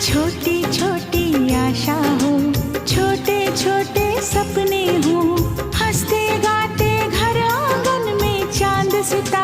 छोटी छोटी आशा हो, छोटे छोटे सपने हो, हंसते गाते घर आंगन में चांद सितारे